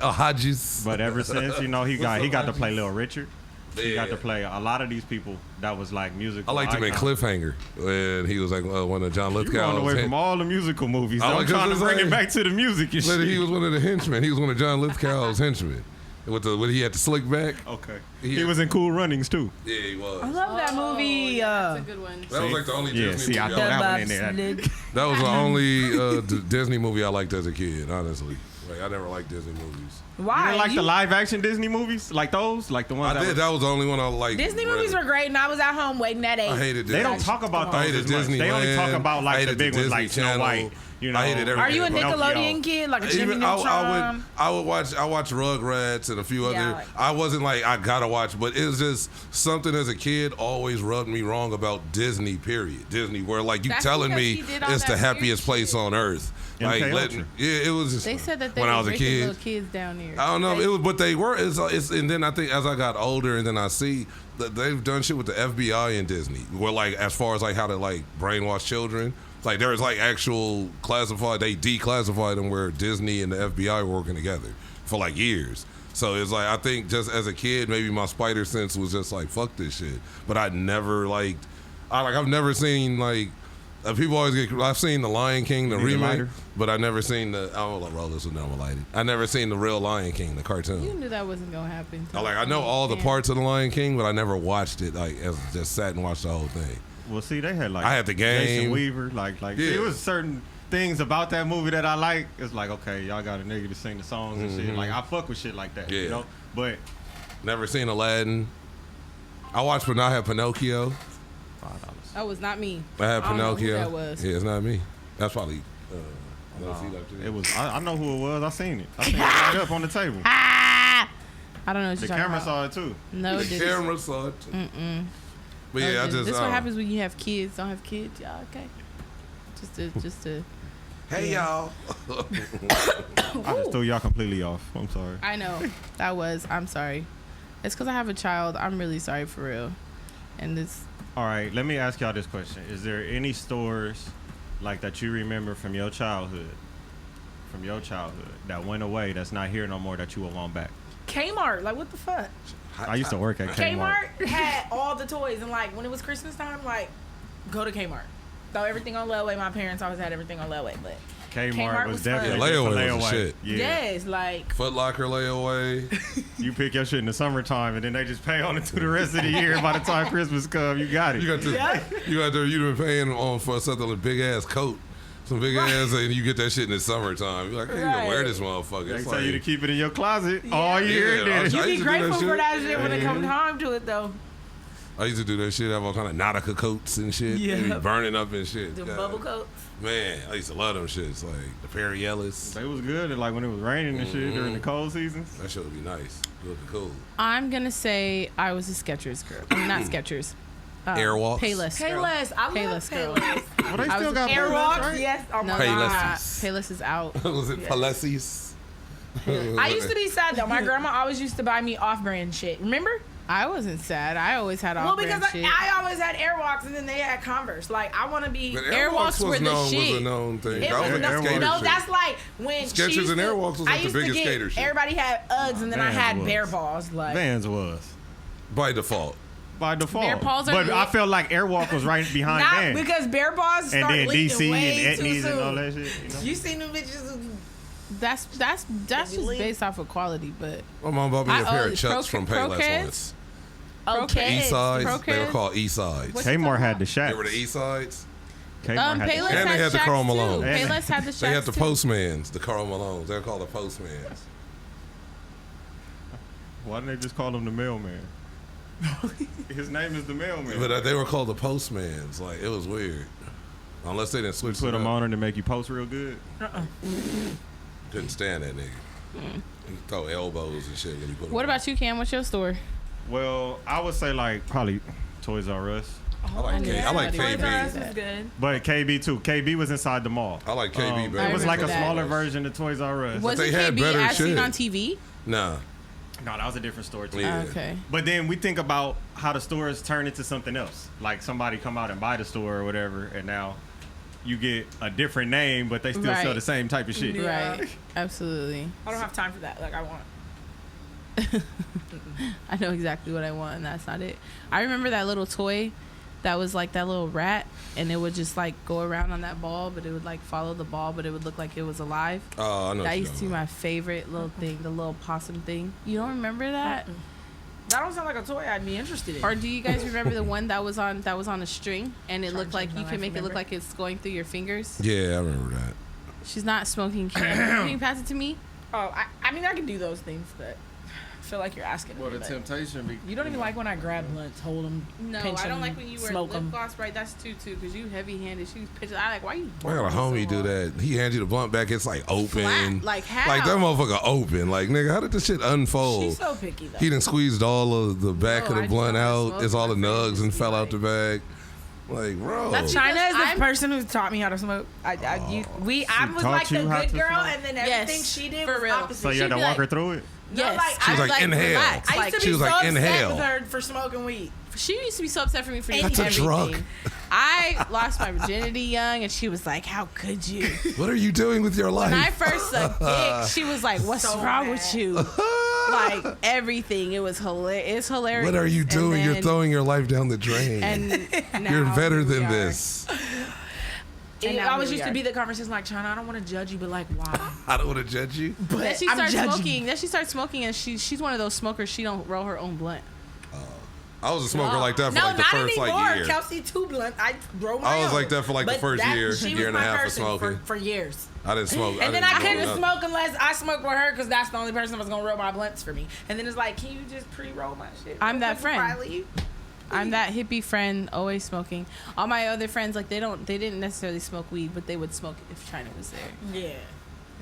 Speaker 2: Hodges.
Speaker 3: But ever since, you know, he got to play Little Richard. He got to
Speaker 2: Yeah.
Speaker 3: play a lot of these people that was like musical.
Speaker 2: I liked him in
Speaker 3: icons.
Speaker 2: Cliffhanger when he was like one of John
Speaker 3: You going away
Speaker 2: Lithgow's.
Speaker 3: from all the musical movies.
Speaker 2: I
Speaker 3: I'm
Speaker 2: like
Speaker 3: trying to
Speaker 2: this
Speaker 3: bring
Speaker 2: like-
Speaker 3: it back to the music and shit.
Speaker 2: He was one of the henchmen. He was one of John Lithgow's henchmen. When he had the slick back.
Speaker 3: Okay.
Speaker 2: Yeah.
Speaker 3: He was in Cool Runnings too.
Speaker 2: Yeah, he was.
Speaker 5: I love that movie.
Speaker 4: Yeah, that's a good one.
Speaker 2: That was like the only
Speaker 3: Yeah,
Speaker 2: Disney
Speaker 3: see, I
Speaker 2: movie
Speaker 3: thought
Speaker 2: I
Speaker 3: that
Speaker 2: liked.
Speaker 3: one in there.
Speaker 2: That was the only Disney movie I liked as a kid, honestly. Like, I never liked Disney movies.
Speaker 5: Why?
Speaker 3: You didn't like the live action Disney movies? Like those? Like the ones
Speaker 2: I did. That was the only one I liked.
Speaker 5: Disney movies were great, and I was at home waiting at 8.
Speaker 2: I hated Disney.
Speaker 3: They don't talk about
Speaker 2: I
Speaker 3: those
Speaker 2: hated
Speaker 3: as much. They only
Speaker 2: Disneyland.
Speaker 3: talk about
Speaker 2: I
Speaker 3: like the
Speaker 2: hated
Speaker 3: big
Speaker 2: the
Speaker 3: ones like
Speaker 2: Disney
Speaker 3: Snow
Speaker 2: Channel.
Speaker 3: White. You know,
Speaker 2: I hated everything.
Speaker 5: Are you a
Speaker 2: Pinocchio.
Speaker 5: Nickelodeon kid? Like a Jimmy
Speaker 2: Even
Speaker 5: Neutron?
Speaker 2: I would watch Rugrats and a few
Speaker 5: Yeah,
Speaker 2: other. I wasn't like I gotta watch, but it was just something as a kid always rubbed me wrong about Disney. Period. Disney, where like you
Speaker 4: That's
Speaker 2: telling
Speaker 4: because
Speaker 2: me
Speaker 4: he did all
Speaker 2: it's the
Speaker 4: that
Speaker 2: happiest
Speaker 4: weird
Speaker 2: place
Speaker 4: shit.
Speaker 2: on earth.
Speaker 3: MK
Speaker 2: Like
Speaker 3: Ultra.
Speaker 2: it was. Just,
Speaker 4: They said that they
Speaker 2: when I
Speaker 4: were
Speaker 2: was a
Speaker 4: raping
Speaker 2: kid.
Speaker 4: little kids down there.
Speaker 2: I don't know. It was, but they were. It's and then I think as I got older, and then I see that they've done shit with the FBI and Disney, where like as far as like how to like brainwash children. Like there was like actual classified. They declassified them where Disney and the FBI were working together for like years. So it's like I think just as a kid, maybe my spider sense was just like fuck this shit. But I never liked. I've never seen like. People always get. I've seen the Lion King, the
Speaker 3: You need a
Speaker 2: remake,
Speaker 3: lighter?
Speaker 2: but I never seen the. I don't roll this one down with lighting. I never seen the real Lion King, the cartoon.
Speaker 4: You knew that wasn't gonna happen.
Speaker 2: I know all the
Speaker 4: Yeah.
Speaker 2: parts of the Lion King, but I never watched it. Like, as just sat and watched the whole thing.
Speaker 3: Well, see, they had like
Speaker 2: I had the
Speaker 3: Jason
Speaker 2: game.
Speaker 3: Weaver, like
Speaker 2: Yeah.
Speaker 3: it was certain things about that movie that I like. It's like, okay, y'all got a nigga to sing the songs and shit. Like I fuck with shit like that,
Speaker 2: Yeah.
Speaker 3: you know. But
Speaker 2: Never seen Aladdin. I watched, but I had Pinocchio.
Speaker 4: That was not me.
Speaker 2: I had
Speaker 4: I don't know who
Speaker 2: Pinocchio.
Speaker 4: that was.
Speaker 2: Yeah, it's not me. That's probably.
Speaker 3: it was. I know who it was. I seen it. I seen it right up on the table.
Speaker 4: I don't know what
Speaker 3: The
Speaker 4: you're talking
Speaker 3: camera
Speaker 4: about.
Speaker 3: saw it too.
Speaker 4: No, it
Speaker 2: The
Speaker 4: didn't.
Speaker 2: camera saw it. But yeah, I just.
Speaker 4: This what happens when you have kids. Don't have kids, y'all. Okay. Just to.
Speaker 2: Hey y'all.
Speaker 3: I just threw y'all completely off. I'm sorry.
Speaker 4: I know I'm sorry. It's because I have a child. I'm really sorry for real. And this.
Speaker 3: All right, let me ask y'all this question: is there any stores like that you remember from your childhood, that went away, that's not here no more, that you would want back?
Speaker 5: Kmart. Like, what the fuck?
Speaker 3: I used to work at Kmart.
Speaker 5: Kmart had all the toys, and like when it was Christmas time, like go to Kmart. Throw everything on layaway. My parents always had everything on layaway, but
Speaker 3: Kmart was
Speaker 5: was
Speaker 3: definitely
Speaker 2: fun. Yeah,
Speaker 3: just a
Speaker 2: layaway was the shit.
Speaker 3: Yeah.
Speaker 5: yes, like
Speaker 2: Foot Locker layaway.
Speaker 3: You pick your shit in the summertime, and then they just pay on it through the rest of the year. By the time Christmas comes, you got it.
Speaker 2: You got this.
Speaker 5: Yeah.
Speaker 2: You got there. You've been paying on for something like a big ass coat, some big ass, and you get that shit in the summertime. You're like, hey, you gonna wear this motherfucker?
Speaker 3: They
Speaker 2: It's
Speaker 3: tell you to
Speaker 2: like,
Speaker 3: keep it in your closet all year.
Speaker 2: Yeah,
Speaker 3: then.
Speaker 2: I
Speaker 5: you
Speaker 2: used
Speaker 5: be
Speaker 2: to do that
Speaker 5: grateful for
Speaker 2: shit.
Speaker 5: that shit when it comes time to it, though.
Speaker 2: I used to do that shit. Have all kind of Nautica coats and shit.
Speaker 5: Yeah.
Speaker 2: They be burning up and shit.
Speaker 5: The
Speaker 2: God.
Speaker 5: bubble coats.
Speaker 2: Man, I used to love them shits. Like the Perry Ellis.
Speaker 3: They was good, like when it was raining and shit during the cold seasons.
Speaker 2: That shit would be nice. Looking cool.
Speaker 4: I'm gonna say I was a Skechers girl. I mean, not Skechers.
Speaker 2: Airwalks.
Speaker 4: Payless. girl.
Speaker 5: Payless. I love
Speaker 4: Payless girl.
Speaker 5: Payless.
Speaker 3: Well, they
Speaker 4: I
Speaker 3: still
Speaker 4: was
Speaker 3: got
Speaker 5: Airwalks,
Speaker 3: Payless, right?
Speaker 5: yes. Oh
Speaker 4: No,
Speaker 5: my
Speaker 2: Payless.
Speaker 5: god.
Speaker 4: Payless is out.
Speaker 2: Was it Palesis?
Speaker 5: I used to be sad though. My grandma always used to buy me off-brand shit. Remember?
Speaker 4: I wasn't sad. I always had
Speaker 5: Well,
Speaker 4: off-brand
Speaker 5: because
Speaker 4: shit.
Speaker 5: I always had Airwalks and then they had Converse. Like I want to be.
Speaker 2: But
Speaker 4: Airwalks were the
Speaker 2: was
Speaker 4: shit.
Speaker 2: a known thing.
Speaker 5: It
Speaker 2: That
Speaker 5: was
Speaker 2: was like
Speaker 3: Airwalks.
Speaker 2: skater
Speaker 5: no,
Speaker 2: shit.
Speaker 5: that's like when
Speaker 2: Skechers
Speaker 5: she used
Speaker 2: and
Speaker 5: to-
Speaker 2: Airwalks was
Speaker 5: I
Speaker 2: like the
Speaker 5: used to
Speaker 2: biggest
Speaker 5: get-
Speaker 2: skater shit.
Speaker 5: Everybody had Uggs and then I
Speaker 3: Vans
Speaker 5: had
Speaker 3: was.
Speaker 5: Bear Balls. Like
Speaker 3: Vans was
Speaker 2: By default.
Speaker 3: by default.
Speaker 4: Bear Paws are
Speaker 3: but I
Speaker 4: lit.
Speaker 3: felt like Airwalk was right behind
Speaker 5: not
Speaker 3: Vans.
Speaker 5: because Bear Balls
Speaker 3: And
Speaker 5: start
Speaker 3: then
Speaker 5: leaking
Speaker 3: DC
Speaker 5: way
Speaker 3: and
Speaker 5: too
Speaker 3: Etnies
Speaker 5: soon.
Speaker 3: and all that shit. You know?
Speaker 5: You seen them bitches?
Speaker 4: That's just
Speaker 5: Leak.
Speaker 4: based off of quality, but
Speaker 2: My mom bought me a pair of
Speaker 4: it's
Speaker 2: Chucks from Payless
Speaker 4: Croquettes?
Speaker 2: once.
Speaker 5: Okay.
Speaker 2: East Sides.
Speaker 4: Pro
Speaker 2: They were
Speaker 4: Kids?
Speaker 2: called East Sides.
Speaker 4: What you
Speaker 3: Kmart
Speaker 4: talking
Speaker 3: had
Speaker 4: about?
Speaker 3: the Shacks.
Speaker 2: They were the East Sides.
Speaker 3: Kmart had the
Speaker 4: Payless
Speaker 3: Shacks.
Speaker 2: And they had the
Speaker 4: Shacks
Speaker 2: Karl
Speaker 4: too.
Speaker 2: Malone.
Speaker 4: Payless had the Shacks
Speaker 2: They had the
Speaker 4: too.
Speaker 2: Postmans, the Karl Malones. They're called the Postmans.
Speaker 3: Why didn't they just call him the mailman? His name is the mailman.
Speaker 2: But they were called the Postmans. Like, it was weird. Unless they didn't switch
Speaker 3: Put
Speaker 2: it
Speaker 3: them
Speaker 2: up.
Speaker 3: on her to make you post real good.
Speaker 2: Couldn't stand that nigga. He throw elbows and shit when you put
Speaker 4: What about you, Cam? What's your store?
Speaker 3: Well, I would say like probably Toys R Us.
Speaker 2: I like
Speaker 4: Yeah.
Speaker 2: I like
Speaker 4: Toys R
Speaker 5: Toys R Us
Speaker 2: KB.
Speaker 5: was good.
Speaker 3: But KB too. KB was inside the mall.
Speaker 2: I like KB better.
Speaker 3: It was
Speaker 4: I
Speaker 3: like a
Speaker 4: remember that.
Speaker 3: smaller version of Toys R Us.
Speaker 4: Was
Speaker 2: they
Speaker 4: it
Speaker 2: had
Speaker 4: KB
Speaker 2: better
Speaker 4: as seen
Speaker 2: shit.
Speaker 4: on TV?
Speaker 2: Nah.
Speaker 3: No, that was a different store too.
Speaker 2: Yeah.
Speaker 4: Okay.
Speaker 3: But then we think about how the stores turn into something else. Like somebody come out and buy the store or whatever, and now you get a different name, but they still sell
Speaker 4: Right.
Speaker 3: the same type of shit.
Speaker 5: Yeah.
Speaker 4: Right. Absolutely.
Speaker 5: I don't have time for that. Like I want.
Speaker 4: I know exactly what I want, and that's not it. I remember that little toy that was like that little rat, and it would just like go around on that ball, but it would like follow the ball, but it would look like it was alive.
Speaker 2: Oh, I know.
Speaker 4: That
Speaker 2: what
Speaker 4: used
Speaker 2: you're
Speaker 4: to be
Speaker 2: talking
Speaker 4: my favorite little thing, the little possum thing. You don't remember that?
Speaker 5: That don't sound like a toy I'd be interested in.
Speaker 4: Or do you guys remember the one that was on a string, and it
Speaker 5: Trying
Speaker 4: looked
Speaker 5: to
Speaker 4: like
Speaker 5: change my
Speaker 4: you
Speaker 5: life,
Speaker 4: can make it look
Speaker 5: remember?
Speaker 4: like it's going through your fingers?
Speaker 2: about. Yeah, I remember that.
Speaker 4: She's not smoking. Can you pass it to me?
Speaker 5: Oh, I mean, I can do those things, but I feel like you're asking me. but
Speaker 3: temptation.
Speaker 5: you don't even like when I grab blunts, hold them,
Speaker 4: No,
Speaker 5: pinch
Speaker 4: I don't
Speaker 5: 'em,
Speaker 4: like when you wear
Speaker 5: smoke
Speaker 4: lip
Speaker 5: 'em.
Speaker 4: gloss, right? That's too, because you heavy-handed. She's pitching. I like, why you?
Speaker 2: I got a homie do that. He hands you the blunt back. It's like open.
Speaker 4: Flat. Like how?
Speaker 2: Like that motherfucker open. Like, nigga, how did this shit unfold?
Speaker 5: She's so picky though.
Speaker 2: He done squeezed all of the back
Speaker 4: No,
Speaker 2: of
Speaker 4: I
Speaker 2: the
Speaker 4: just
Speaker 2: blunt
Speaker 4: don't wanna
Speaker 2: out.
Speaker 4: smoke.
Speaker 2: It's all the
Speaker 4: My friend
Speaker 2: nugs
Speaker 4: just
Speaker 2: and
Speaker 4: be
Speaker 2: fell out
Speaker 4: like-
Speaker 2: the bag. Like, bro.
Speaker 4: That's
Speaker 5: China is the
Speaker 4: I'm-
Speaker 5: person who taught me how to smoke. I was
Speaker 3: taught
Speaker 5: like the
Speaker 3: you how
Speaker 5: good
Speaker 3: to
Speaker 5: girl,
Speaker 3: smoke?
Speaker 5: and then
Speaker 4: Yes,
Speaker 5: everything she did
Speaker 4: for
Speaker 5: was
Speaker 4: real.
Speaker 5: opposite.
Speaker 3: So you
Speaker 5: She'd
Speaker 3: had to
Speaker 5: be
Speaker 3: walk
Speaker 5: like,
Speaker 3: her through it?
Speaker 4: Yes.
Speaker 5: like,
Speaker 2: She was
Speaker 4: I
Speaker 2: like, inhale.
Speaker 4: relax.
Speaker 5: I used
Speaker 4: Like,
Speaker 5: to
Speaker 2: She
Speaker 5: be
Speaker 2: was
Speaker 5: so
Speaker 2: like,
Speaker 5: upset
Speaker 2: inhale.
Speaker 5: with her for smoking weed.
Speaker 4: she used to be so upset for me for
Speaker 5: That's
Speaker 4: eating
Speaker 2: a drug.
Speaker 4: everything. I lost my virginity young, and she was like, "How could you?"
Speaker 2: What are you doing with your life?
Speaker 4: When I first sucked dick, she was like, "What's
Speaker 5: So
Speaker 4: wrong
Speaker 5: mad.
Speaker 4: with you?" Like everything. It was hilarious. It's hilarious.
Speaker 2: What are you
Speaker 4: And
Speaker 2: doing? You're
Speaker 4: then-
Speaker 2: throwing your life down the drain.
Speaker 4: And
Speaker 2: You're
Speaker 4: now
Speaker 2: better
Speaker 4: here we
Speaker 2: than
Speaker 4: are.
Speaker 2: this.
Speaker 4: And
Speaker 5: It
Speaker 4: now
Speaker 5: always
Speaker 4: here
Speaker 5: used
Speaker 4: we
Speaker 5: to be
Speaker 4: are.
Speaker 5: the conversation like, China, I don't want to judge you, but like, why?
Speaker 2: I don't want to judge you.
Speaker 5: But
Speaker 4: Then she
Speaker 5: I'm
Speaker 4: starts
Speaker 5: judging.
Speaker 4: smoking. Then she starts smoking, and she's one of those smokers. She don't roll her own blunt.
Speaker 2: I was a smoker like that for
Speaker 5: No,
Speaker 2: like the
Speaker 5: not
Speaker 2: first
Speaker 5: anymore.
Speaker 2: like year.
Speaker 5: Kelsey2Blunt, I roll my
Speaker 2: I was
Speaker 5: own.
Speaker 2: like that for like the
Speaker 5: But
Speaker 2: first year,
Speaker 5: she
Speaker 2: year
Speaker 5: was
Speaker 2: and a
Speaker 5: my
Speaker 2: half of
Speaker 5: person
Speaker 2: smoking.
Speaker 5: for years.
Speaker 2: I didn't smoke.
Speaker 5: And then I
Speaker 2: didn't
Speaker 5: couldn't
Speaker 2: nothing.
Speaker 5: smoke unless I smoked with her because that's the only person that was gonna roll my blunts for me. And then it's like, can you just pre-roll my shit?
Speaker 4: I'm that
Speaker 5: before I
Speaker 4: friend.
Speaker 5: leave?
Speaker 4: I'm that hippie friend, always smoking. All my other friends, like they didn't necessarily smoke weed, but they would smoke if China was there.
Speaker 5: Yeah.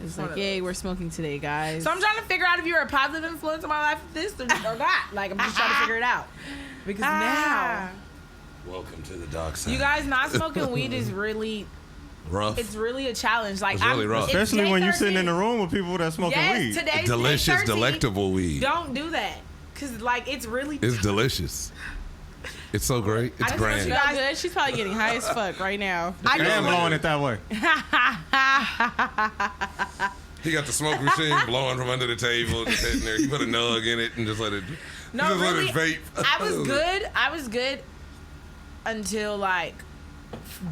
Speaker 4: It's
Speaker 5: One
Speaker 4: like,
Speaker 5: of
Speaker 4: yay,
Speaker 5: those.
Speaker 4: we're smoking today, guys.
Speaker 5: So I'm trying to figure out if you're a positive influence on my life with this or not. Like I'm just trying to figure it out because now
Speaker 2: Welcome to the dark side.
Speaker 5: you guys not smoking weed is really
Speaker 2: rough.
Speaker 5: it's really a challenge. Like
Speaker 2: It's really rough.
Speaker 5: it's
Speaker 3: Especially
Speaker 5: day
Speaker 3: when you're sitting in
Speaker 5: 13.
Speaker 3: the room with people that's smoking
Speaker 5: Yes,
Speaker 3: weed.
Speaker 5: today's
Speaker 2: Delicious,
Speaker 5: day 13.
Speaker 2: delectable weed.
Speaker 5: Don't do that, cause like it's really.
Speaker 2: It's delicious. It's so great. It's
Speaker 5: I just want
Speaker 2: grand.
Speaker 5: you
Speaker 4: Y'all
Speaker 5: guys-
Speaker 4: good? She's probably getting high as fuck right now.
Speaker 5: I
Speaker 3: I
Speaker 5: just
Speaker 3: am
Speaker 5: want-
Speaker 3: blowing it that way.
Speaker 2: He got the smoke machine blowing from under the table, just sitting there. You put a nug in it and just let it.
Speaker 5: No,
Speaker 2: just
Speaker 5: really,
Speaker 2: let it vape.
Speaker 5: I was good. I was good until like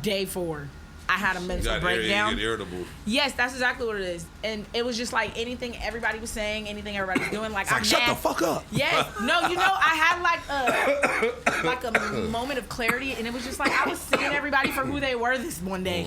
Speaker 5: day 4. I had a
Speaker 2: You
Speaker 5: mental
Speaker 2: got
Speaker 5: breakdown.
Speaker 2: you get irritable.
Speaker 5: Yes, that's exactly what it is. And it was just like anything everybody was saying, anything everybody was doing. Like,
Speaker 2: It's like,
Speaker 5: I'm
Speaker 2: shut
Speaker 5: mad.
Speaker 2: the fuck up.
Speaker 5: Yes. No, you know, I had like a moment of clarity, and it was just like I was seeing everybody for who they were this one day,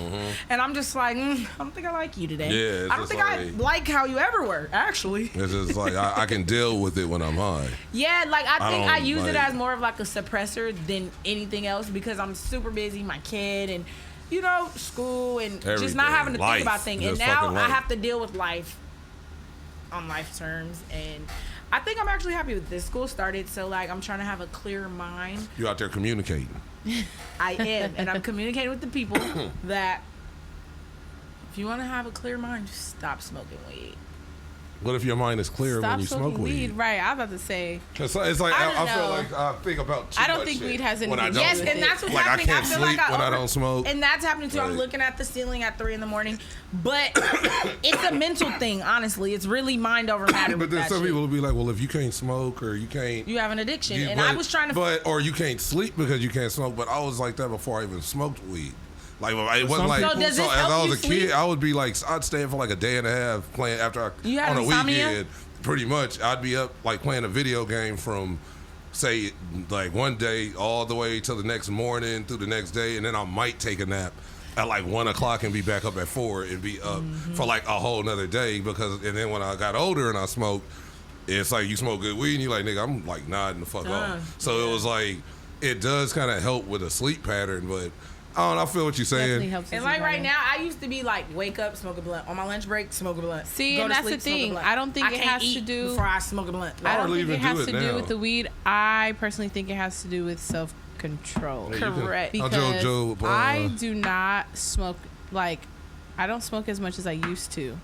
Speaker 5: and I'm just like, I don't think I like you today.
Speaker 2: Yeah, it's
Speaker 5: I don't
Speaker 2: just
Speaker 5: think I
Speaker 2: like-
Speaker 5: like how you ever were, actually.
Speaker 2: It's just like I can deal with it when I'm high.
Speaker 5: Yeah, like I think
Speaker 2: don't
Speaker 5: I use it
Speaker 2: like-
Speaker 5: as more of like a suppressor than anything else because I'm super busy, my kid, and you know, school, and just
Speaker 2: Everything.
Speaker 5: not having to
Speaker 2: Life.
Speaker 5: think about things. And
Speaker 2: Just
Speaker 5: now
Speaker 2: fucking
Speaker 5: I
Speaker 2: life.
Speaker 5: have to deal with life on life terms, and I think I'm actually happy with this. School started, so like I'm trying to have a clear mind.
Speaker 2: You out there communicating.
Speaker 5: I am, and I'm communicating with the people that if you want to have a clear mind, just stop smoking weed.
Speaker 2: What if your mind is clear
Speaker 4: Stop
Speaker 2: when you
Speaker 4: smoking
Speaker 2: smoke weed?
Speaker 4: Right, I was about to say.
Speaker 2: It's like
Speaker 4: I don't
Speaker 2: I feel
Speaker 4: know.
Speaker 2: like I think about too
Speaker 4: I don't
Speaker 2: much
Speaker 4: think
Speaker 2: shit
Speaker 4: weed has
Speaker 2: when I
Speaker 4: anything
Speaker 2: don't
Speaker 4: to
Speaker 5: Yes,
Speaker 4: do
Speaker 2: smoke.
Speaker 5: and that's what's
Speaker 2: Like I
Speaker 5: happening.
Speaker 2: can't
Speaker 5: feel
Speaker 2: sleep
Speaker 5: like
Speaker 2: when I don't smoke.
Speaker 5: And that's happening too. I'm
Speaker 2: Right.
Speaker 5: looking at the ceiling at 3 a.m. But it's a mental thing, honestly. It's really mind over matter.
Speaker 2: But
Speaker 5: with
Speaker 2: then
Speaker 5: that
Speaker 2: some
Speaker 5: shit.
Speaker 2: people will be like, well, if you can't smoke or you can't,
Speaker 5: You have an addiction.
Speaker 2: you-
Speaker 5: And
Speaker 2: but-
Speaker 5: I was trying to.
Speaker 2: or you can't sleep because you can't smoke. But I was like that before I even smoked weed. Like it wasn't like
Speaker 5: So does this
Speaker 2: as
Speaker 5: help
Speaker 2: I was
Speaker 5: you
Speaker 2: a kid,
Speaker 5: sleep?
Speaker 2: I would be like I'd stay for like a day and a half playing after
Speaker 5: You had
Speaker 2: on a
Speaker 5: insomnia?
Speaker 2: weekend. Pretty much, I'd be up like playing a video game from say like one day all the way till the next morning through the next day, and then I might take a nap at like 1 o'clock and be back up at 4 and be up for like a whole nother day and then when I got older and I smoked, it's like you smoke good weed and you're like, nigga, I'm like nodding the fuck off. So it was like, it does kind of help with a sleep pattern, but I don't know, I feel what you're saying.
Speaker 5: And like right now, I used to be like, wake up, smoke a blunt. On my lunch break, smoke a blunt.
Speaker 4: See,
Speaker 5: Go
Speaker 4: and
Speaker 5: to
Speaker 4: that's
Speaker 5: sleep,
Speaker 4: the thing. I don't think it has to do
Speaker 5: before I smoke a blunt.
Speaker 4: I don't
Speaker 2: hardly
Speaker 4: think it
Speaker 2: even do
Speaker 4: has
Speaker 2: it
Speaker 4: to do
Speaker 2: now.
Speaker 4: with the weed. I personally think it has to do with self-control.
Speaker 2: Yeah,
Speaker 4: Correct.
Speaker 2: I'll
Speaker 4: Because
Speaker 2: Joe,
Speaker 4: I do not smoke, like, I don't smoke as much as I used to.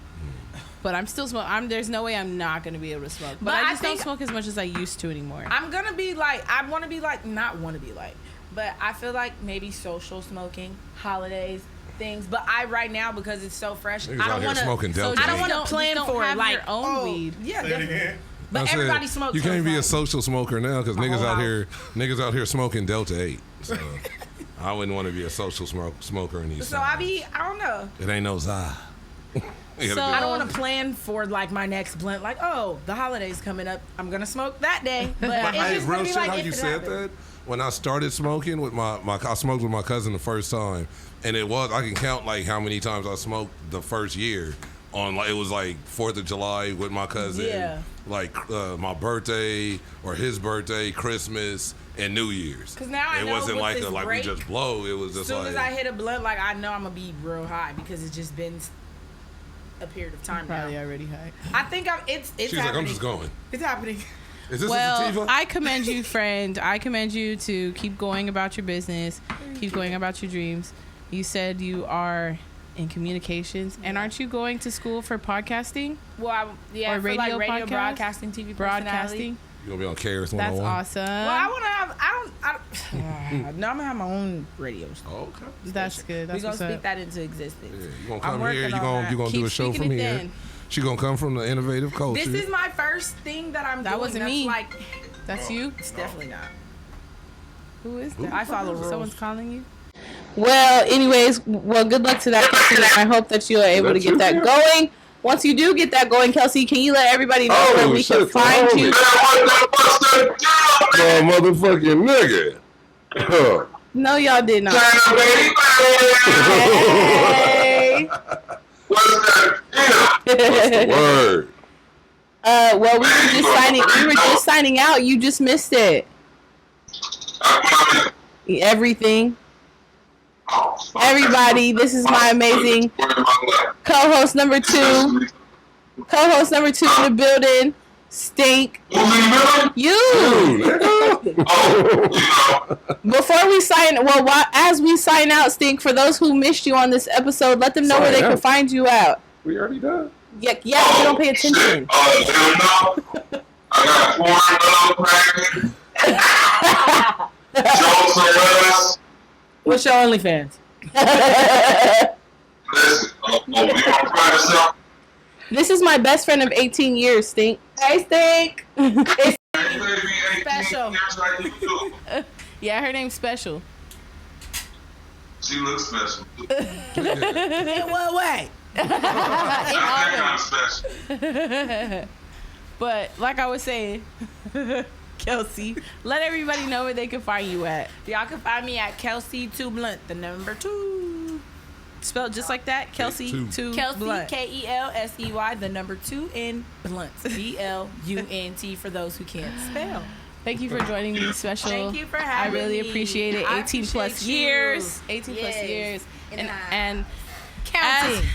Speaker 4: But I'm still smoking. There's no way I'm not going to be able to smoke. But I just don't smoke as much as I used to anymore.
Speaker 5: I'm going to be like, I want to be like, not want to be like, but I feel like maybe social smoking, holidays, things. But right now, because it's so fresh,
Speaker 2: Niggas
Speaker 5: I
Speaker 2: out
Speaker 5: don't
Speaker 2: here
Speaker 5: want
Speaker 2: smoking
Speaker 5: to.
Speaker 2: Delta.
Speaker 5: I don't want to plan
Speaker 4: don't
Speaker 5: for
Speaker 4: have
Speaker 5: it. Like
Speaker 4: your own weed.
Speaker 5: Yeah,
Speaker 3: Say it
Speaker 5: definitely.
Speaker 3: again.
Speaker 5: But
Speaker 2: I said,
Speaker 5: everybody smokes.
Speaker 2: you can't be a
Speaker 5: sometimes.
Speaker 2: social smoker now because
Speaker 5: My
Speaker 2: niggas
Speaker 5: whole
Speaker 2: out here smoking Delta 8. So I wouldn't want to be a social smoker in these
Speaker 5: So
Speaker 2: times.
Speaker 5: I don't know.
Speaker 2: It ain't no za.
Speaker 4: So-
Speaker 5: I don't want to plan for like my next blunt. Like, oh, the holiday's coming up. I'm gonna smoke that day. But
Speaker 2: But
Speaker 5: it's
Speaker 2: hey,
Speaker 5: just
Speaker 2: real
Speaker 5: gonna be
Speaker 2: shit,
Speaker 5: like
Speaker 2: how
Speaker 5: if
Speaker 2: you
Speaker 5: it
Speaker 2: said
Speaker 5: happens.
Speaker 2: that? When I started smoking with I smoked with my cousin the first time, and I can count like how many times I smoked the first year. On like it was like 4th of July with my cousin,
Speaker 5: Yeah.
Speaker 2: like my birthday or his birthday, Christmas, and New Year's.
Speaker 5: 'Cause now I
Speaker 2: it
Speaker 5: know
Speaker 2: wasn't
Speaker 5: with
Speaker 2: like
Speaker 5: this
Speaker 2: we
Speaker 5: break,
Speaker 2: just blow. It was
Speaker 5: As
Speaker 2: just
Speaker 5: soon
Speaker 2: like
Speaker 5: as I hit a blunt, like I know I'm gonna be real high because it's just been a period of time
Speaker 4: Probably
Speaker 5: now.
Speaker 4: already high.
Speaker 5: I think it's
Speaker 2: she's
Speaker 5: happening.
Speaker 2: like, I'm just going.
Speaker 5: It's happening.
Speaker 2: Is this a
Speaker 4: Well,
Speaker 2: sativa?
Speaker 4: I commend you, friend. I commend you to keep going about your business, keep going about your dreams. You said you are in communications, and aren't you going to school for podcasting?
Speaker 5: Well, yeah,
Speaker 4: Or
Speaker 5: for like
Speaker 4: radio
Speaker 5: radio
Speaker 4: podcast?
Speaker 5: broadcasting, TV personality.
Speaker 4: Broadcasting?
Speaker 2: You gonna be on KRS 101?
Speaker 4: That's awesome.
Speaker 5: Well, I want to have. I don't. No, I'm gonna have my own radio show.
Speaker 2: Oh, okay.
Speaker 4: That's good. That's
Speaker 5: We're gonna
Speaker 4: what's
Speaker 5: speak
Speaker 4: up.
Speaker 5: that into existence.
Speaker 2: Yeah, you gonna
Speaker 5: I'm
Speaker 2: come
Speaker 5: working
Speaker 2: here? You
Speaker 5: on
Speaker 2: gonna
Speaker 5: that.
Speaker 2: you gonna do
Speaker 4: Keep
Speaker 2: a show
Speaker 4: speaking
Speaker 2: from
Speaker 4: it
Speaker 2: here?
Speaker 4: then.
Speaker 2: She gonna come from the innovative culture.
Speaker 5: This is my first thing that I'm
Speaker 4: That
Speaker 5: doing.
Speaker 4: wasn't
Speaker 5: That's
Speaker 4: me.
Speaker 5: Like,
Speaker 4: That's you?
Speaker 5: it's definitely not.
Speaker 4: Who is that?
Speaker 5: I follow rules.
Speaker 4: Someone's calling you? Well, anyways, good luck to that, Kelsey. I hope that you are able to get that going. Once you do get that going, Kelsey, can you let everybody know where we can find you?
Speaker 2: Oh, motherfucking nigga.
Speaker 4: No, y'all did not. Hey.
Speaker 2: Word.
Speaker 4: Well, we were just signing out. You just missed it. Everything. Everybody, this is my amazing co-host number 2. Co-host number 2 in the building. Stink. You. Before we as we sign out, Stink, for those who missed you on this episode, let them know where they can find you out.
Speaker 2: We already done.
Speaker 4: Yeah, you don't pay attention.
Speaker 1: I got Joe
Speaker 5: What's your OnlyFans?
Speaker 1: Listen, we want to practice out.
Speaker 4: This is my best friend of 18 years, Stink. Hey, Stink.
Speaker 5: Special.
Speaker 4: Yeah, her name's Special.
Speaker 1: She looks special.
Speaker 5: In what way?
Speaker 1: Not that kind of special.
Speaker 4: But like I was saying, Kelsey, let everybody know where they can find you at.
Speaker 5: Y'all can find me at Kelsey2Blunt, the number 2.
Speaker 4: Spelled just like that, Kelsey2
Speaker 5: Kelsey,
Speaker 4: Blunt.
Speaker 5: Kelsey, the number 2 in Blunt. BLUNT for those who can't spell.
Speaker 4: Thank you for joining me, Special.
Speaker 5: Thank you for
Speaker 4: I
Speaker 5: having
Speaker 4: really
Speaker 5: me.
Speaker 4: appreciate it.
Speaker 5: I
Speaker 4: 18 plus
Speaker 5: appreciate you.
Speaker 4: years. 18 plus
Speaker 5: Yes.
Speaker 4: years.
Speaker 5: And
Speaker 4: And
Speaker 5: counting.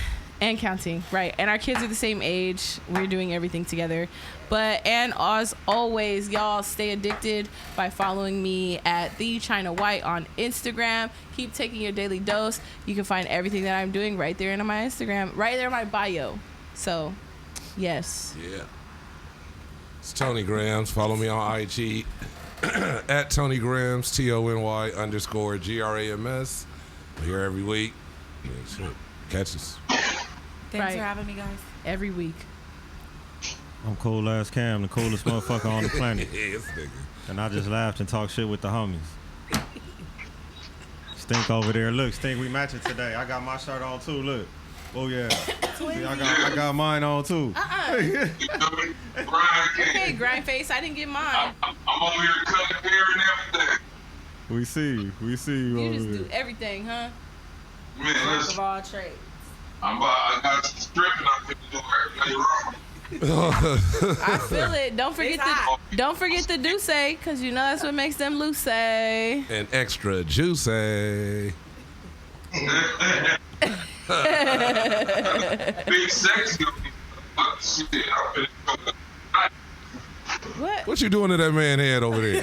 Speaker 4: and counting, right? And our kids are the same age. We're doing everything together. And as always, y'all stay addicted by following me at the China White on Instagram. Keep taking your daily dose. You can find everything that I'm doing right there in my Instagram, right there in my bio. So, yes.
Speaker 2: Yeah. It's Tony Grams. Follow me on IG at Tony Grams, TONY_GRAMS. We're here every week. Yeah, shit. Catch us.
Speaker 5: Thanks
Speaker 4: Right.
Speaker 5: for having me, guys.
Speaker 4: Every week.
Speaker 3: I'm Coolazzcam, the coolest motherfucker on the planet.
Speaker 2: Yeah, this nigga.
Speaker 3: And I just laughed and talked shit with the homies. Stink over there. Look, Stink, we matching today. I got my shirt on too, look. Oh yeah. See, I got mine on too.
Speaker 1: You feel me? Grind
Speaker 4: Okay,
Speaker 1: king.
Speaker 4: grind face. I didn't get mine.
Speaker 1: I'm over here cutting hair and everything.
Speaker 3: We see you
Speaker 4: You
Speaker 3: over
Speaker 4: just
Speaker 3: here.
Speaker 4: do everything, huh?
Speaker 1: Man,
Speaker 4: Jack of
Speaker 1: listen,
Speaker 4: all trades.
Speaker 1: I got some stripping I'm going to do everything wrong.
Speaker 4: I feel it. Don't forget the do say, cause you know that's what makes them loose say.
Speaker 2: And extra juicy.
Speaker 1: Big sexy. But shit, I'm finna go.
Speaker 4: What?
Speaker 2: What you doing to that man head over there?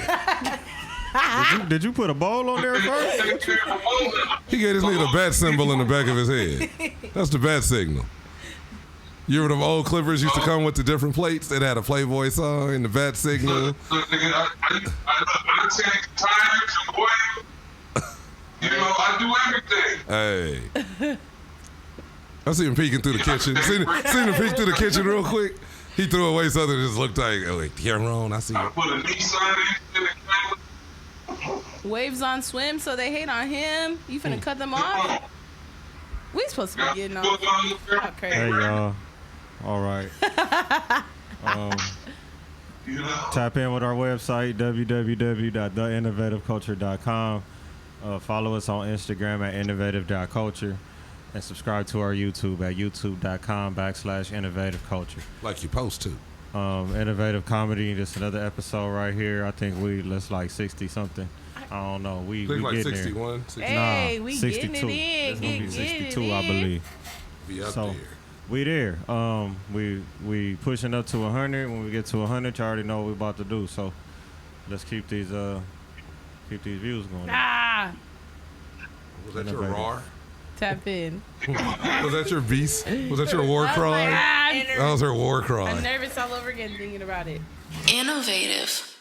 Speaker 3: Did you put a bowl on there first?
Speaker 1: Take care of the moment.
Speaker 2: He gave this nigga the bat symbol in the back of his head. That's the bat signal. You remember them old Clippers used to come with the different plates that had a Playboy song and the bat signal?
Speaker 1: Look, nigga, I change tires and oil. You know, I do everything.
Speaker 2: Hey. I see him peeking through the kitchen. Seen him peek through the kitchen real quick. He threw away something that just looked like, oh, wait, camera on, I see
Speaker 1: I
Speaker 2: it.
Speaker 1: put a Nissan in the camera.
Speaker 4: Waves on swim, so they hate on him. You finna cut them off? We supposed to be
Speaker 1: Got
Speaker 4: getting
Speaker 1: foot
Speaker 4: off.
Speaker 1: on the camera.
Speaker 4: Not crazy.
Speaker 3: Hey y'all. All right.
Speaker 1: You know?
Speaker 3: Tap in with our website, www.theinnovativeculture.com. Follow us on Instagram at innovative.culture. And subscribe to our YouTube at youtube.com/innovativeculture.
Speaker 2: Like you're supposed to.
Speaker 3: Innovative comedy, just another episode right here. I think let's like 60 something. I don't know. We
Speaker 2: I think like
Speaker 3: getting
Speaker 2: 61. 60.
Speaker 4: Hey,
Speaker 3: Nah,
Speaker 4: we
Speaker 3: 62.
Speaker 4: getting it in.
Speaker 3: It's gonna be
Speaker 4: Get
Speaker 3: 62,
Speaker 4: it
Speaker 3: I
Speaker 4: in.
Speaker 3: believe.
Speaker 2: Be up
Speaker 3: So,
Speaker 2: there.
Speaker 3: we there. We pushing up to 100. When we get to 100, you already know what we about to do. So let's keep these views going.
Speaker 4: Ah,
Speaker 2: Was that your
Speaker 3: Innovative.
Speaker 2: roar?
Speaker 4: tap in.
Speaker 2: Was that your beast? Was that your war
Speaker 4: I was like,
Speaker 2: cry?
Speaker 4: ah,
Speaker 2: That was her war
Speaker 4: I'm
Speaker 2: cry.
Speaker 4: nervous all over again thinking about it.
Speaker 6: Innovative.